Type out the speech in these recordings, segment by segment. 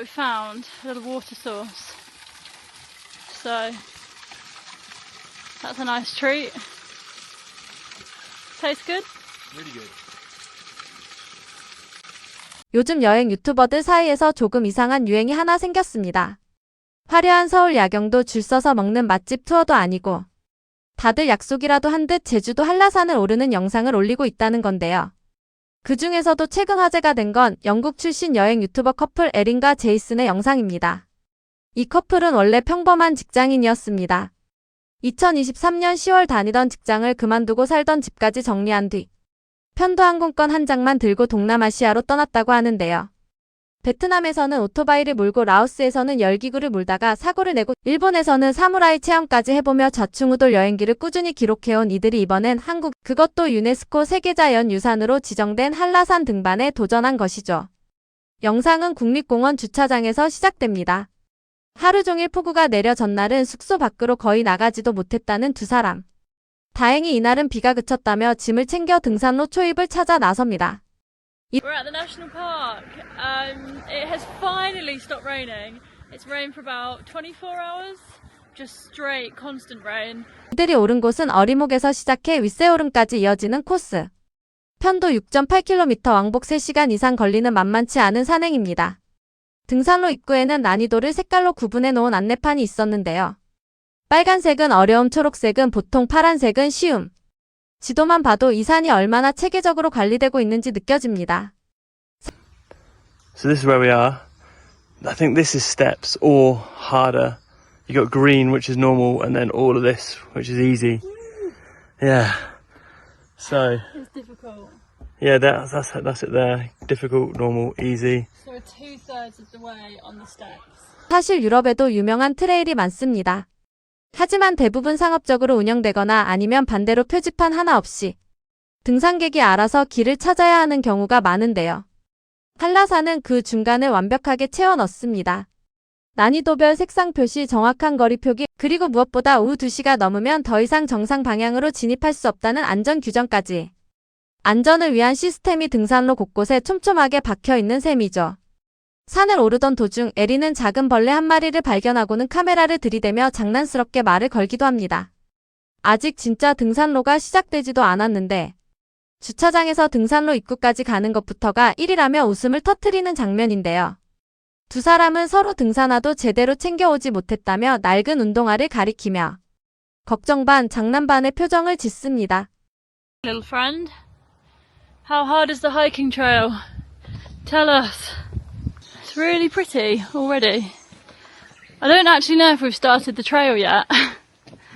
We found a little water source, so that's a nice treat. Tastes good? Really good. 요즘 여행 유튜버들 사이에서 조금 이상한 유행이 하나 생겼습니다. 화려한 서울 야경도 줄 서서 먹는 맛집 투어도 아니고 다들 약속이라도 한 듯 제주도 한라산을 오르는 영상을 올리고 있다는 건데요. 그 중에서도 최근 화제가 된 건 영국 출신 여행 유튜버 커플 에린과 제이슨의 영상입니다. 이 커플은 원래 평범한 직장인이었습니다. 2023년 10월 다니던 직장을 그만두고 살던 집까지 정리한 뒤 편도 항공권 한 장만 들고 동남아시아로 떠났다고 하는데요. 베트남에서는 오토바이를 몰고 라오스에서는 열기구를 몰다가 사고를 내고 일본에서는 사무라이 체험까지 해보며 좌충우돌 여행기를 꾸준히 기록해온 이들이 이번엔 한국, 그것도 유네스코 세계자연유산으로 지정된 한라산 등반에 도전한 것이죠. 영상은 국립공원 주차장에서 시작됩니다. 하루 종일 폭우가 내려 전날은 숙소 밖으로 거의 나가지도 못했다는 두 사람. 다행히 이날은 비가 그쳤다며 짐을 챙겨 등산로 초입을 찾아 나섭니다. We're at the national park. It has finally stopped raining. It's rained for about 24 hours. Just straight, constant rain. 이들이 오른 곳은 어리목에서 시작해 윗세오름까지 이어지는 코스. 편도 6.8km 왕복 3시간 이상 걸리는 만만치 않은 산행입니다. 등산로 입구에는 난이도를 색깔로 구분해 놓은 안내판이 있었는데요. 빨간색은 어려움, 초록색은 보통, 파란색은 쉬움. 지도만 봐도 이 산이 얼마나 체계적으로 관리되고 있는지 느껴집니다. So this is where we are. I think this is steps or harder. You got green, which is normal, and then all of this, which is easy. Yeah. So It's difficult. yeah, that's it there. Difficult, normal, easy. So we're 2/3 of the way on the steps. 사실 유럽에도 유명한 트레일이 많습니다. 하지만 대부분 상업적으로 운영되거나 아니면 반대로 표지판 하나 없이 등산객이 알아서 길을 찾아야 하는 경우가 많은데요. 한라산은 그 중간을 완벽하게 채워 넣습니다. 난이도별 색상 표시, 정확한 거리 표기, 그리고 무엇보다 오후 2시가 넘으면 더 이상 정상 방향으로 진입할 수 없다는 안전 규정까지. 안전을 위한 시스템이 등산로 곳곳에 촘촘하게 박혀 있는 셈이죠. 산을 오르던 도중 에리는 작은 벌레 한 마리를 발견하고는 카메라를 들이대며 장난스럽게 말을 걸기도 합니다. 아직 진짜 등산로가 시작되지도 않았는데 주차장에서 등산로 입구까지 가는 것부터가 일이라며 웃음을 터뜨리는 장면인데요. 두 사람은 서로 등산화도 제대로 챙겨오지 못했다며 낡은 운동화를 가리키며 걱정 반 장난 반의 표정을 짓습니다. Little friend, how hard is the hiking trail? Tell us. It's really pretty already. I don't actually know if we've started the trail yet.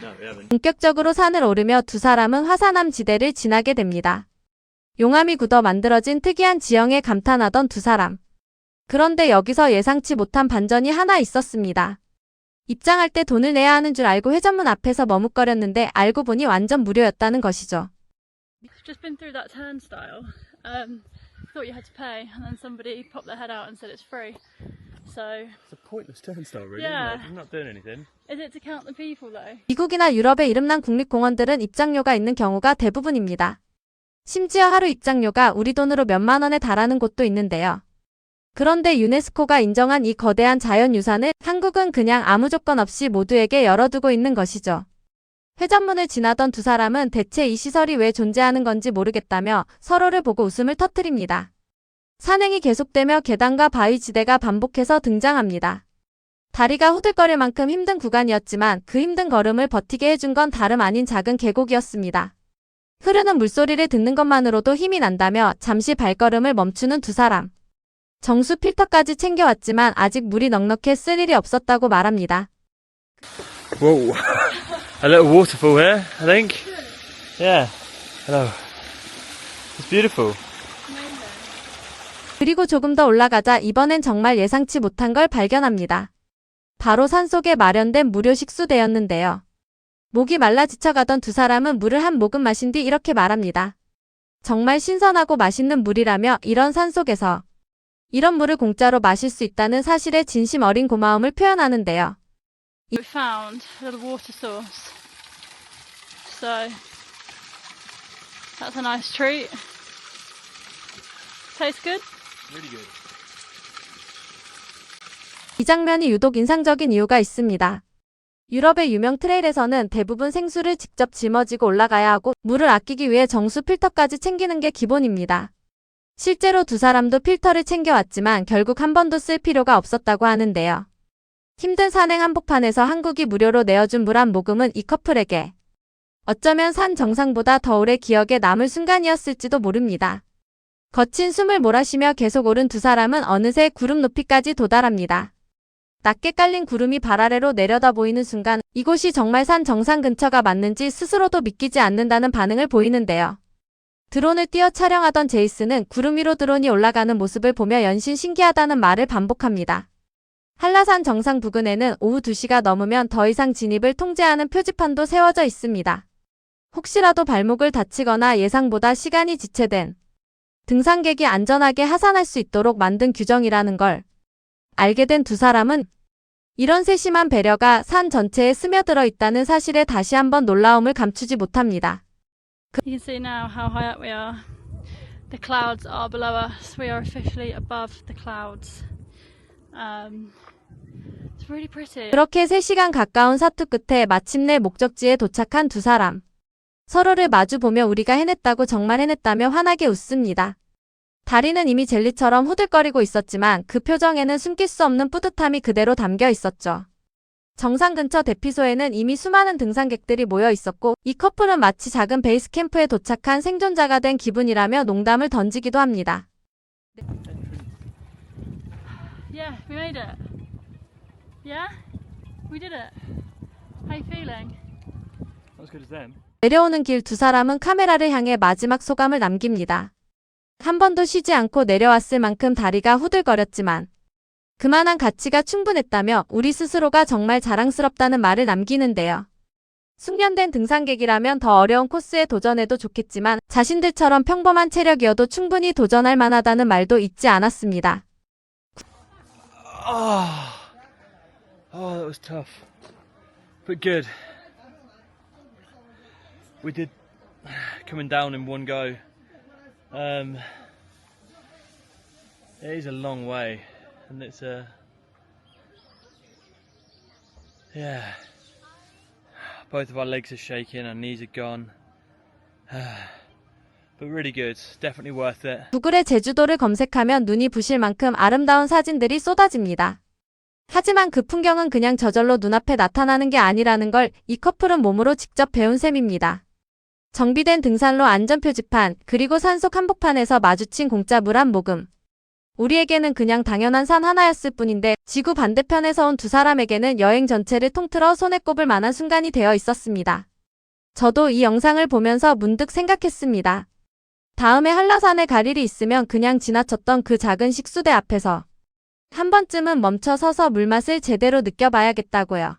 No, we haven't. 본격적으로 산을 오르며 두 사람은 화산암 지대를 지나게 됩니다. 용암이 굳어 만들어진 특이한 지형에 감탄하던 두 사람. 그런데 여기서 예상치 못한 반전이 하나 있었습니다. 입장할 때 돈을 내야 하는 줄 알고 회전문 앞에서 머뭇거렸는데 알고 보니 완전 무료였다는 것이죠. We've just been through that turnstile. Thought you had to pay, and then somebody popped their head out and said it's free. So, It's a pointless turnstile, really. Yeah. Isn't it? It's not doing anything. is it to count the people though? 미국이나 유럽의 이름난 국립공원들은 입장료가 있는 경우가 대부분입니다. 심지어 하루 입장료가 우리 돈으로 몇만 원에 달하는 곳도 있는데요. 그런데 유네스코가 인정한 이 거대한 자연유산을 한국은 그냥 아무 조건 없이 모두에게 열어두고 있는 것이죠. 회전문을 지나던 두 사람은 대체 이 시설이 왜 존재하는 건지 모르겠다며 서로를 보고 웃음을 터뜨립니다. 산행이 계속되며 계단과 바위 지대가 반복해서 등장합니다. 다리가 후들거릴 만큼 힘든 구간이었지만 그 힘든 걸음을 버티게 해준 건 다름 아닌 작은 계곡이었습니다. 흐르는 물소리를 듣는 것만으로도 힘이 난다며 잠시 발걸음을 멈추는 두 사람. 정수 필터까지 챙겨왔지만 아직 물이 넉넉해 쓸 일이 없었다고 말합니다. Whoa. A little waterfall here, I think. Yeah. Hello. It's beautiful. 그리고 조금 더 올라가자 이번엔 정말 예상치 못한 걸 발견합니다. 바로 산속에 마련된 무료 식수대였는데요. 목이 말라 지쳐가던 두 사람은 물을 한 모금 마신 뒤 이렇게 말합니다. 정말 신선하고 맛있는 물이라며 이런 산속에서 이런 물을 공짜로 마실 수 있다는 사실에 진심 어린 고마움을 표현하는데요. We found a little water source. So, that's a nice treat. Tastes good? Really good. 이 장면이 유독 인상적인 이유가 있습니다. 유럽의 유명 트레일에서는 대부분 생수를 직접 짊어지고 올라가야 하고 물을 아끼기 위해 정수 필터까지 챙기는 게 기본입니다. 실제로 두 사람도 필터를 챙겨왔지만 결국 한 번도 쓸 필요가 없었다고 하는데요. 힘든 산행 한복판에서 한국이 무료로 내어준 물 한 모금은 이 커플에게 어쩌면 산 정상보다 더 오래 기억에 남을 순간이었을지도 모릅니다. 거친 숨을 몰아쉬며 계속 오른 두 사람은 어느새 구름 높이까지 도달합니다. 낮게 깔린 구름이 발 아래로 내려다 보이는 순간 이곳이 정말 산 정상 근처가 맞는지 스스로도 믿기지 않는다는 반응을 보이는데요. 드론을 띄워 촬영하던 제이슨은 구름 위로 드론이 올라가는 모습을 보며 연신 신기하다는 말을 반복합니다. 한라산 정상 부근에는 오후 2시가 넘으면 더 이상 진입을 통제하는 표지판도 세워져 있습니다. 혹시라도 발목을 다치거나 예상보다 시간이 지체된 등산객이 안전하게 하산할 수 있도록 만든 규정이라는 걸 알게 된 두 사람은 이런 세심한 배려가 산 전체에 스며들어 있다는 사실에 다시 한번 놀라움을 감추지 못합니다. You can see now how high up we are. The clouds are below us. We are officially above the clouds. It's really pretty. 그렇게 3시간 가까운 사투 끝에 마침내 목적지에 도착한 두 사람. 서로를 마주보며 우리가 해냈다고 정말 해냈다며 환하게 웃습니다. 다리는 이미 젤리처럼 후들거리고 있었지만 그 표정에는 숨길 수 없는 뿌듯함이 그대로 담겨 있었죠. 정상 근처 대피소에는 이미 수많은 등산객들이 모여 있었고 이 커플은 마치 작은 베이스 캠프에 도착한 생존자가 된 기분이라며 농담을 던지기도 합니다. Yeah, we made it. Yeah? We did it. How you feeling? Not as good as them. 내려오는 길 두 사람은 카메라를 향해 마지막 소감을 남깁니다. 한 번도 쉬지 않고 내려왔을 만큼 다리가 후들거렸지만 그만한 가치가 충분했다며 우리 스스로가 정말 자랑스럽다는 말을 남기는데요. 숙련된 등산객이라면 더 어려운 코스에 도전해도 좋겠지만 자신들처럼 평범한 체력이어도 충분히 도전할 만하다는 말도 잊지 않았습니다. That was tough, but good. We did coming down in one go. It is a long way, and it's yeah. Both of our legs are shaking, our knees are gone, but really good. Definitely worth it. 구글에 제주도를 검색하면 눈이 부실 만큼 아름다운 사진들이 쏟아집니다. 하지만 그 풍경은 그냥 저절로 눈앞에 나타나는 게 아니라는 걸 이 커플은 몸으로 직접 배운 셈입니다. 정비된 등산로 안전표지판, 그리고 산속 한복판에서 마주친 공짜 물 한 모금. 우리에게는 그냥 당연한 산 하나였을 뿐인데 지구 반대편에서 온 두 사람에게는 여행 전체를 통틀어 손에 꼽을 만한 순간이 되어 있었습니다. 저도 이 영상을 보면서 문득 생각했습니다. 다음에 한라산에 갈 일이 있으면 그냥 지나쳤던 그 작은 식수대 앞에서 한 번쯤은 멈춰 서서 물맛을 제대로 느껴봐야겠다고요.